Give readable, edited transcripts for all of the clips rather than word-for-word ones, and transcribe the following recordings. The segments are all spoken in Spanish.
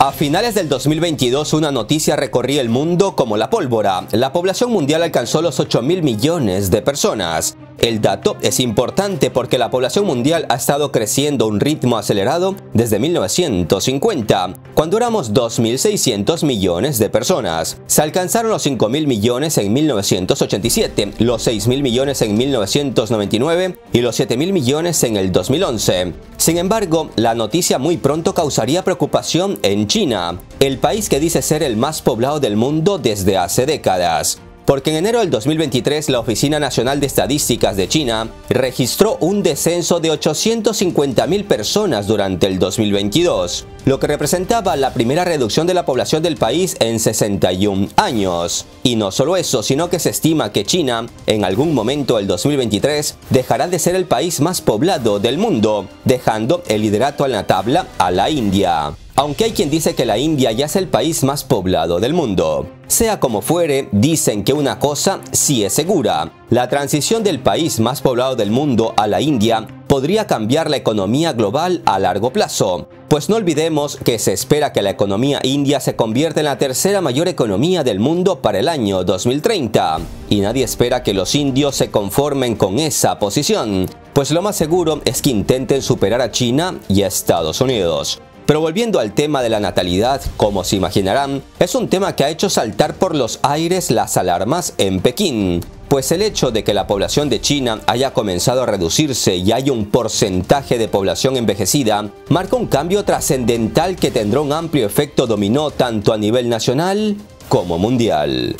A finales del 2022, una noticia recorría el mundo como la pólvora. La población mundial alcanzó los 8.000 millones de personas. El dato es importante porque la población mundial ha estado creciendo a un ritmo acelerado desde 1950, cuando éramos 2.600 millones de personas. Se alcanzaron los 5.000 millones en 1987, los 6.000 millones en 1999 y los 7.000 millones en el 2011. Sin embargo, la noticia muy pronto causaría preocupación en China, el país que dice ser el más poblado del mundo desde hace décadas. Porque en enero del 2023 la Oficina Nacional de Estadísticas de China registró un descenso de 850.000 personas durante el 2022, lo que representaba la primera reducción de la población del país en 61 años. Y no solo eso, sino que se estima que China, en algún momento del 2023, dejará de ser el país más poblado del mundo, dejando el liderato en la tabla a la India. Aunque hay quien dice que la India ya es el país más poblado del mundo. Sea como fuere, dicen que una cosa sí es segura. La transición del país más poblado del mundo a la India podría cambiar la economía global a largo plazo. Pues no olvidemos que se espera que la economía india se convierta en la tercera mayor economía del mundo para el año 2030. Y nadie espera que los indios se conformen con esa posición, pues lo más seguro es que intenten superar a China y a Estados Unidos. Pero volviendo al tema de la natalidad, como se imaginarán, es un tema que ha hecho saltar por los aires las alarmas en Pekín. Pues el hecho de que la población de China haya comenzado a reducirse y haya un porcentaje de población envejecida, marca un cambio trascendental que tendrá un amplio efecto dominó tanto a nivel nacional como mundial.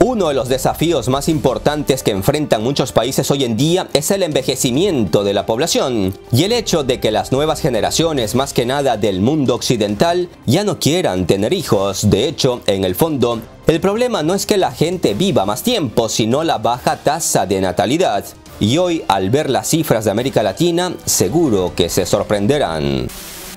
Uno de los desafíos más importantes que enfrentan muchos países hoy en día es el envejecimiento de la población y el hecho de que las nuevas generaciones, más que nada del mundo occidental, ya no quieran tener hijos. De hecho, en el fondo, el problema no es que la gente viva más tiempo, sino la baja tasa de natalidad. Y hoy, al ver las cifras de América Latina, seguro que se sorprenderán.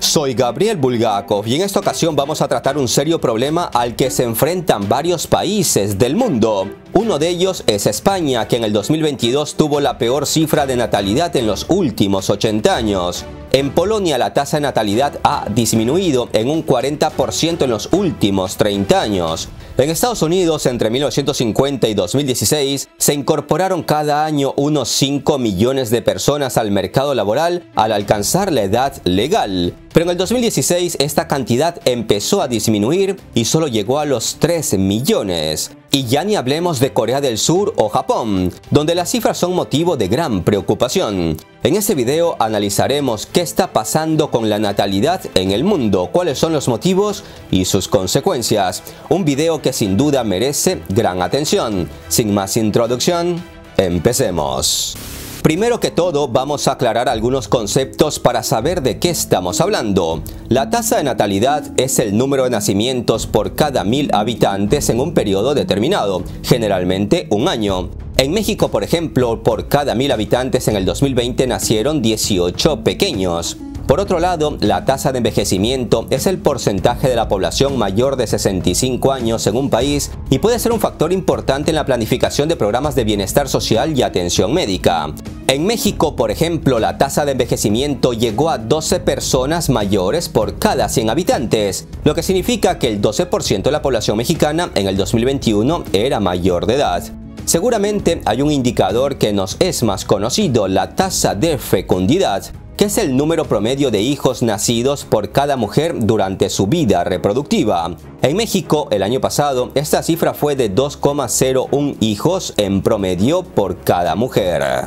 Soy Gabriel Bulgakov y en esta ocasión vamos a tratar un serio problema al que se enfrentan varios países del mundo. Uno de ellos es España, que en el 2022 tuvo la peor cifra de natalidad en los últimos 80 años. En Polonia la tasa de natalidad ha disminuido en un 40% en los últimos 30 años. En Estados Unidos, entre 1950 y 2016, se incorporaron cada año unos 5 millones de personas al mercado laboral al alcanzar la edad legal. Pero en el 2016 esta cantidad empezó a disminuir y solo llegó a los 3 millones. Y ya ni hablemos de Corea del Sur o Japón, donde las cifras son motivo de gran preocupación. En este video analizaremos qué está pasando con la natalidad en el mundo, cuáles son los motivos y sus consecuencias. Un video que sin duda merece gran atención. Sin más introducción, empecemos. Primero que todo, vamos a aclarar algunos conceptos para saber de qué estamos hablando. La tasa de natalidad es el número de nacimientos por cada 1000 habitantes en un periodo determinado, generalmente un año. En México, por ejemplo, por cada 1000 habitantes en el 2020 nacieron 18 pequeños. Por otro lado, la tasa de envejecimiento es el porcentaje de la población mayor de 65 años en un país y puede ser un factor importante en la planificación de programas de bienestar social y atención médica. En México, por ejemplo, la tasa de envejecimiento llegó a 12 personas mayores por cada 100 habitantes, lo que significa que el 12% de la población mexicana en el 2021 era mayor de edad. Seguramente hay un indicador que nos es más conocido, la tasa de fecundidad, que es el número promedio de hijos nacidos por cada mujer durante su vida reproductiva. En México, el año pasado, esta cifra fue de 2,01 hijos en promedio por cada mujer.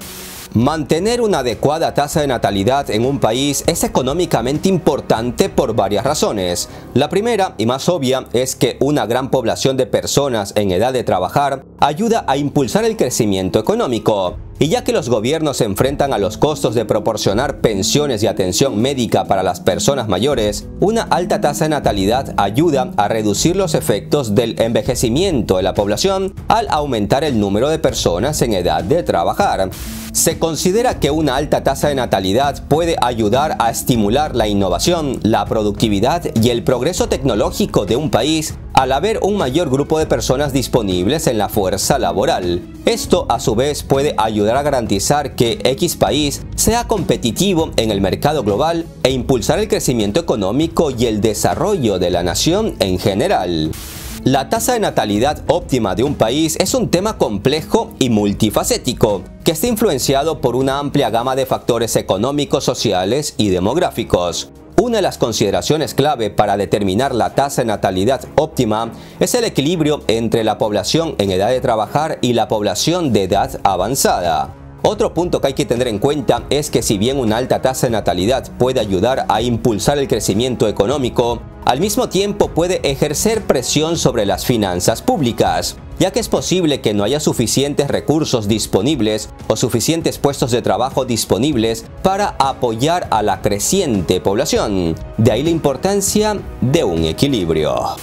Mantener una adecuada tasa de natalidad en un país es económicamente importante por varias razones. La primera y más obvia es que una gran población de personas en edad de trabajar ayuda a impulsar el crecimiento económico. Y ya que los gobiernos se enfrentan a los costos de proporcionar pensiones y atención médica para las personas mayores, una alta tasa de natalidad ayuda a reducir los efectos del envejecimiento de la población al aumentar el número de personas en edad de trabajar. Se considera que una alta tasa de natalidad puede ayudar a estimular la innovación, la productividad y el progreso tecnológico de un país al haber un mayor grupo de personas disponibles en la fuerza laboral. Esto a su vez puede ayudar a garantizar que X país sea competitivo en el mercado global e impulsar el crecimiento económico y el desarrollo de la nación en general. La tasa de natalidad óptima de un país es un tema complejo y multifacético, que está influenciado por una amplia gama de factores económicos, sociales y demográficos. Una de las consideraciones clave para determinar la tasa de natalidad óptima es el equilibrio entre la población en edad de trabajar y la población de edad avanzada. Otro punto que hay que tener en cuenta es que si bien una alta tasa de natalidad puede ayudar a impulsar el crecimiento económico, al mismo tiempo puede ejercer presión sobre las finanzas públicas, ya que es posible que no haya suficientes recursos disponibles o suficientes puestos de trabajo disponibles para apoyar a la creciente población. De ahí la importancia de un equilibrio.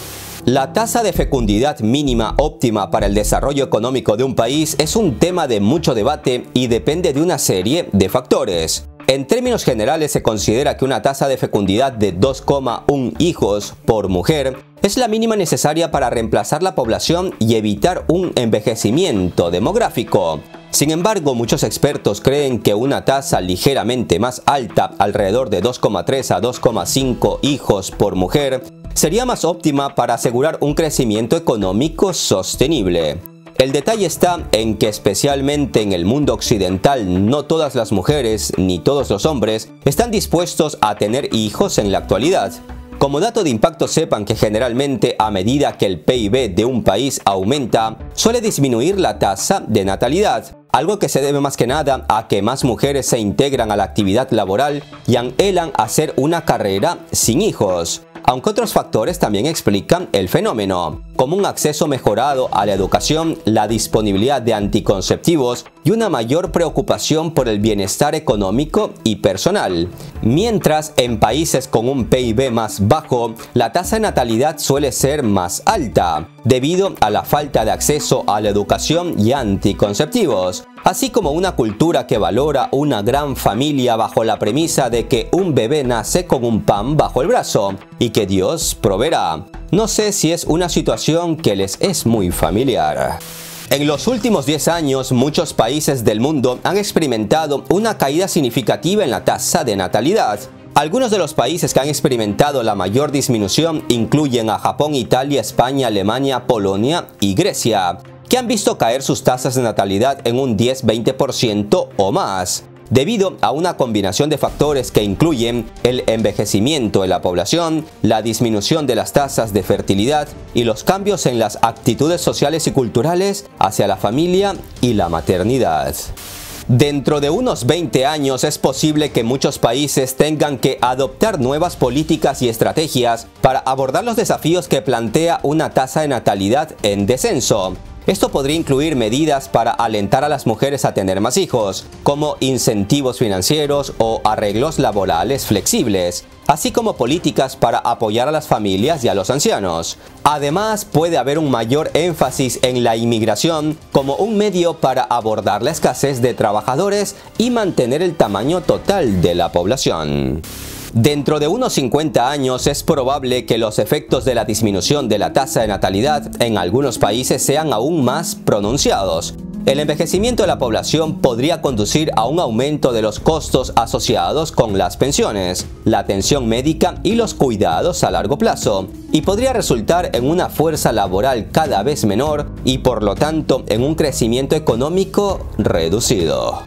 La tasa de fecundidad mínima óptima para el desarrollo económico de un país es un tema de mucho debate y depende de una serie de factores. En términos generales se considera que una tasa de fecundidad de 2,1 hijos por mujer es la mínima necesaria para reemplazar la población y evitar un envejecimiento demográfico. Sin embargo, muchos expertos creen que una tasa ligeramente más alta, alrededor de 2,3 a 2,5 hijos por mujer, sería más óptima para asegurar un crecimiento económico sostenible. El detalle está en que especialmente en el mundo occidental no todas las mujeres ni todos los hombres están dispuestos a tener hijos en la actualidad. Como dato de impacto sepan que generalmente a medida que el PIB de un país aumenta, suele disminuir la tasa de natalidad, algo que se debe más que nada a que más mujeres se integran a la actividad laboral y anhelan hacer una carrera sin hijos. Aunque otros factores también explican el fenómeno, como un acceso mejorado a la educación, la disponibilidad de anticonceptivos y una mayor preocupación por el bienestar económico y personal. Mientras en países con un PIB más bajo, la tasa de natalidad suele ser más alta, debido a la falta de acceso a la educación y anticonceptivos, así como una cultura que valora una gran familia bajo la premisa de que un bebé nace con un pan bajo el brazo y que Dios proveerá. No sé si es una situación que les es muy familiar. En los últimos 10 años, muchos países del mundo han experimentado una caída significativa en la tasa de natalidad. Algunos de los países que han experimentado la mayor disminución incluyen a Japón, Italia, España, Alemania, Polonia y Grecia, que han visto caer sus tasas de natalidad en un 10-20% o más, debido a una combinación de factores que incluyen el envejecimiento de la población, la disminución de las tasas de fertilidad y los cambios en las actitudes sociales y culturales hacia la familia y la maternidad. Dentro de unos 20 años es posible que muchos países tengan que adoptar nuevas políticas y estrategias para abordar los desafíos que plantea una tasa de natalidad en descenso. Esto podría incluir medidas para alentar a las mujeres a tener más hijos, como incentivos financieros o arreglos laborales flexibles, así como políticas para apoyar a las familias y a los ancianos. Además, puede haber un mayor énfasis en la inmigración como un medio para abordar la escasez de trabajadores y mantener el tamaño total de la población. Dentro de unos 50 años es probable que los efectos de la disminución de la tasa de natalidad en algunos países sean aún más pronunciados. El envejecimiento de la población podría conducir a un aumento de los costos asociados con las pensiones, la atención médica y los cuidados a largo plazo, y podría resultar en una fuerza laboral cada vez menor y por lo tanto en un crecimiento económico reducido.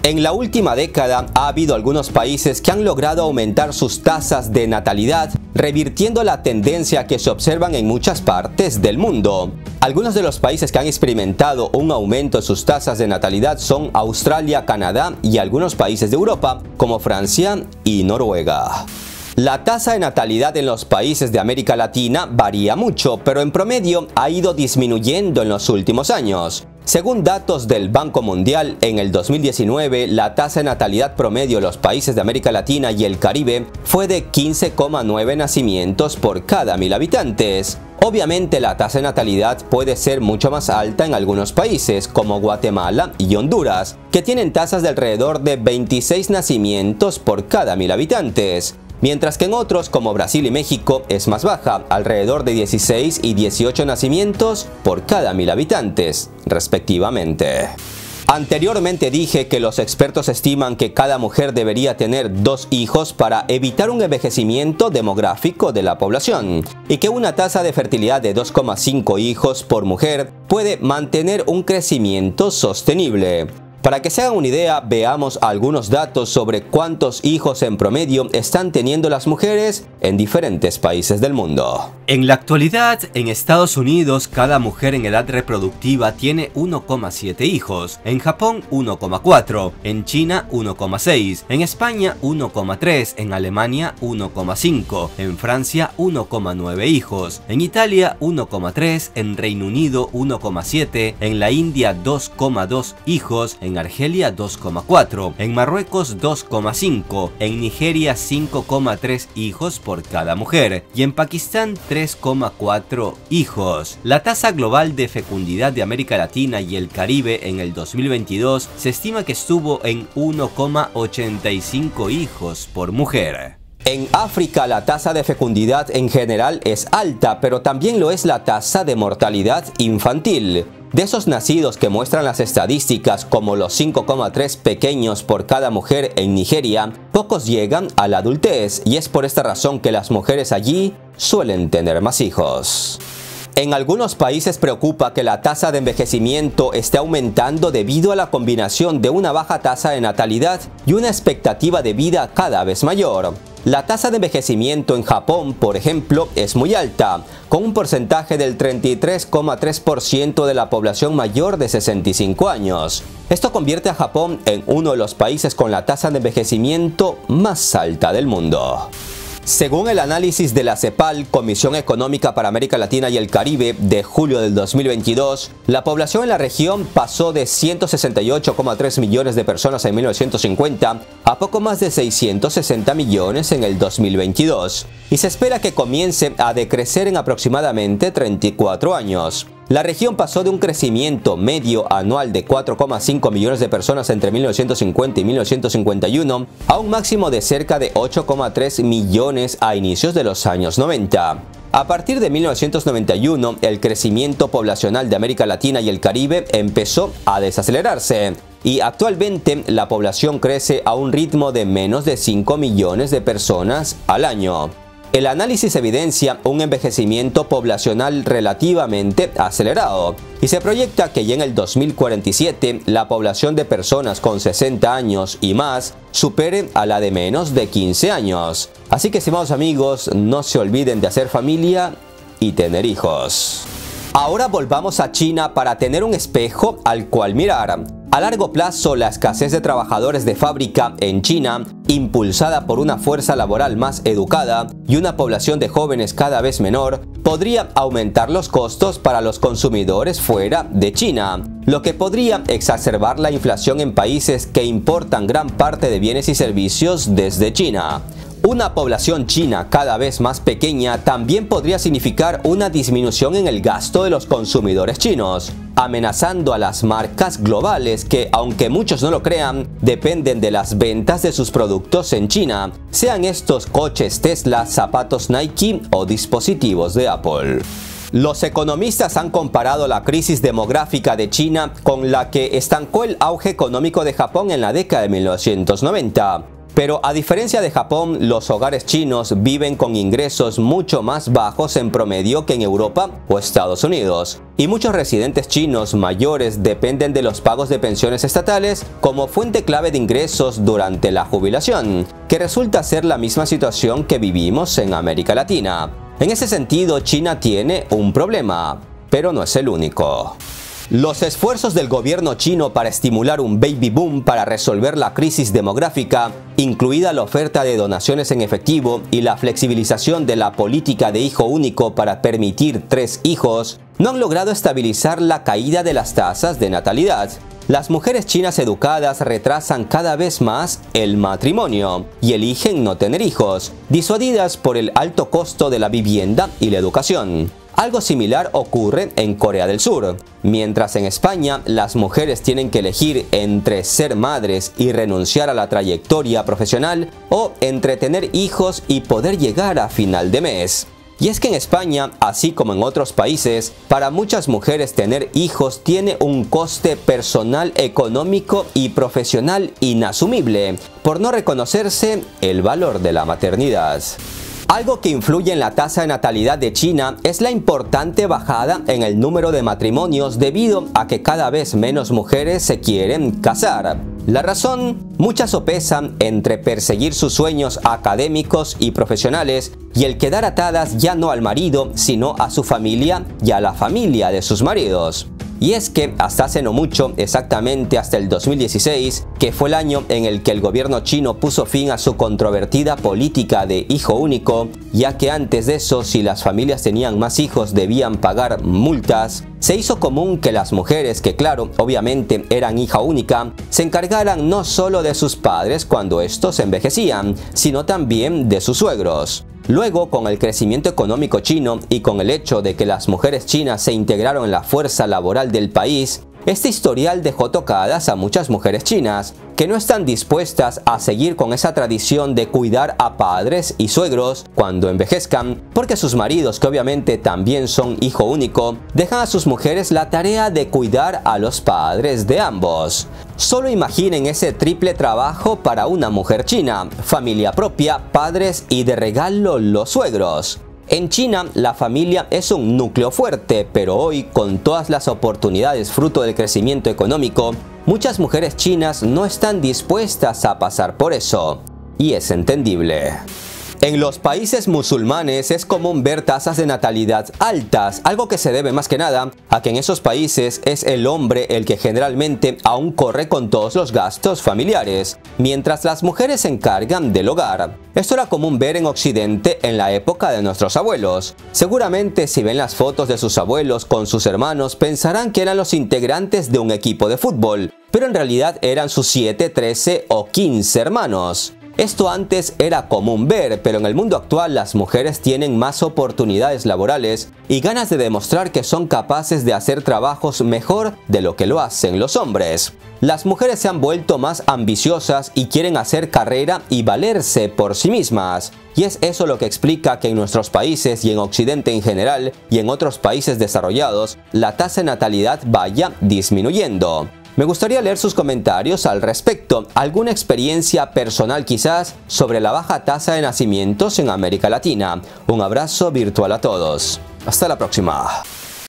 En la última década ha habido algunos países que han logrado aumentar sus tasas de natalidad, revirtiendo la tendencia que se observan en muchas partes del mundo. Algunos de los países que han experimentado un aumento de sus tasas de natalidad son Australia, Canadá y algunos países de Europa, como Francia y Noruega. La tasa de natalidad en los países de América Latina varía mucho, pero en promedio ha ido disminuyendo en los últimos años. Según datos del Banco Mundial, en el 2019 la tasa de natalidad promedio en los países de América Latina y el Caribe fue de 15,9 nacimientos por cada 1000 habitantes. Obviamente la tasa de natalidad puede ser mucho más alta en algunos países como Guatemala y Honduras, que tienen tasas de alrededor de 26 nacimientos por cada 1000 habitantes. mientras que en otros como Brasil y México es más baja, alrededor de 16 y 18 nacimientos por cada 1000 habitantes, respectivamente. Anteriormente dije que los expertos estiman que cada mujer debería tener 2 hijos para evitar un envejecimiento demográfico de la población y que una tasa de fertilidad de 2,5 hijos por mujer puede mantener un crecimiento sostenible. Para que se hagan una idea, veamos algunos datos sobre cuántos hijos en promedio están teniendo las mujeres en diferentes países del mundo. En la actualidad, en Estados Unidos, cada mujer en edad reproductiva tiene 1,7 hijos, en Japón 1,4, en China 1,6, en España 1,3, en Alemania 1,5, en Francia 1,9 hijos, en Italia 1,3, en Reino Unido 1,7, en la India 2,2 hijos, en Argelia 2,4, en Marruecos 2,5, en Nigeria 5,3 hijos por cada mujer y en Pakistán 3,4 hijos. La tasa global de fecundidad de América Latina y el Caribe en el 2022 se estima que estuvo en 1,85 hijos por mujer. En África la tasa de fecundidad en general es alta, pero también lo es la tasa de mortalidad infantil. De esos nacidos que muestran las estadísticas como los 5,3 pequeños por cada mujer en Nigeria, pocos llegan a la adultez y es por esta razón que las mujeres allí suelen tener más hijos. En algunos países preocupa que la tasa de envejecimiento esté aumentando debido a la combinación de una baja tasa de natalidad y una expectativa de vida cada vez mayor. La tasa de envejecimiento en Japón, por ejemplo, es muy alta, con un porcentaje del 33,3% de la población mayor de 65 años. Esto convierte a Japón en uno de los países con la tasa de envejecimiento más alta del mundo. Según el análisis de la CEPAL, Comisión Económica para América Latina y el Caribe, de julio del 2022, la población en la región pasó de 168,3 millones de personas en 1950 a poco más de 660 millones en el 2022, y se espera que comience a decrecer en aproximadamente 34 años. La región pasó de un crecimiento medio anual de 4,5 millones de personas entre 1950 y 1951 a un máximo de cerca de 8,3 millones a inicios de los años 90. A partir de 1991, el crecimiento poblacional de América Latina y el Caribe empezó a desacelerarse y actualmente la población crece a un ritmo de menos de 5 millones de personas al año. El análisis evidencia un envejecimiento poblacional relativamente acelerado y se proyecta que ya en el 2047 la población de personas con 60 años y más supere a la de menos de 15 años. Así que, estimados amigos, no se olviden de hacer familia y tener hijos. Ahora volvamos a China para tener un espejo al cual mirar. A largo plazo, la escasez de trabajadores de fábrica en China, impulsada por una fuerza laboral más educada y una población de jóvenes cada vez menor, podría aumentar los costos para los consumidores fuera de China, lo que podría exacerbar la inflación en países que importan gran parte de bienes y servicios desde China. Una población china cada vez más pequeña también podría significar una disminución en el gasto de los consumidores chinos, amenazando a las marcas globales que, aunque muchos no lo crean, dependen de las ventas de sus productos en China, sean estos coches Tesla, zapatos Nike o dispositivos de Apple. Los economistas han comparado la crisis demográfica de China con la que estancó el auge económico de Japón en la década de 1990. Pero a diferencia de Japón, los hogares chinos viven con ingresos mucho más bajos en promedio que en Europa o Estados Unidos. Y muchos residentes chinos mayores dependen de los pagos de pensiones estatales como fuente clave de ingresos durante la jubilación, que resulta ser la misma situación que vivimos en América Latina. En ese sentido, China tiene un problema, pero no es el único. Los esfuerzos del gobierno chino para estimular un baby boom para resolver la crisis demográfica, incluida la oferta de donaciones en efectivo y la flexibilización de la política de hijo único para permitir 3 hijos, no han logrado estabilizar la caída de las tasas de natalidad. Las mujeres chinas educadas retrasan cada vez más el matrimonio y eligen no tener hijos, disuadidas por el alto costo de la vivienda y la educación. Algo similar ocurre en Corea del Sur. Mientras en España las mujeres tienen que elegir entre ser madres y renunciar a la trayectoria profesional o entre tener hijos y poder llegar a final de mes. Y es que en España, así como en otros países, para muchas mujeres tener hijos tiene un coste personal, económico y profesional inasumible, por no reconocerse el valor de la maternidad. Algo que influye en la tasa de natalidad de China es la importante bajada en el número de matrimonios debido a que cada vez menos mujeres se quieren casar. La razón, muchas sopesan entre perseguir sus sueños académicos y profesionales y el quedar atadas ya no al marido, sino a su familia y a la familia de sus maridos. Y es que hasta hace no mucho, exactamente hasta el 2016, que fue el año en el que el gobierno chino puso fin a su controvertida política de hijo único, ya que antes de eso, si las familias tenían más hijos debían pagar multas, se hizo común que las mujeres, que claro, obviamente eran hija única, se encargaran no solo de sus padres cuando estos envejecían, sino también de sus suegros. Luego, con el crecimiento económico chino y con el hecho de que las mujeres chinas se integraron en la fuerza laboral del país, este historial dejó tocadas a muchas mujeres chinas, que no están dispuestas a seguir con esa tradición de cuidar a padres y suegros cuando envejezcan, porque sus maridos, que obviamente también son hijo único, dejan a sus mujeres la tarea de cuidar a los padres de ambos. Solo imaginen ese triple trabajo para una mujer china: familia propia, padres y de regalo los suegros. En China, la familia es un núcleo fuerte, pero hoy, con todas las oportunidades fruto del crecimiento económico, muchas mujeres chinas no están dispuestas a pasar por eso. Y es entendible. En los países musulmanes es común ver tasas de natalidad altas, algo que se debe más que nada a que en esos países es el hombre el que generalmente aún corre con todos los gastos familiares, mientras las mujeres se encargan del hogar. Esto era común ver en Occidente en la época de nuestros abuelos. Seguramente si ven las fotos de sus abuelos con sus hermanos pensarán que eran los integrantes de un equipo de fútbol, pero en realidad eran sus 7, 13 o 15 hermanos. Esto antes era común ver, pero en el mundo actual las mujeres tienen más oportunidades laborales y ganas de demostrar que son capaces de hacer trabajos mejor de lo que lo hacen los hombres. Las mujeres se han vuelto más ambiciosas y quieren hacer carrera y valerse por sí mismas. Y es eso lo que explica que en nuestros países y en Occidente en general y en otros países desarrollados, la tasa de natalidad vaya disminuyendo. Me gustaría leer sus comentarios al respecto, alguna experiencia personal quizás sobre la baja tasa de nacimientos en América Latina. Un abrazo virtual a todos. Hasta la próxima.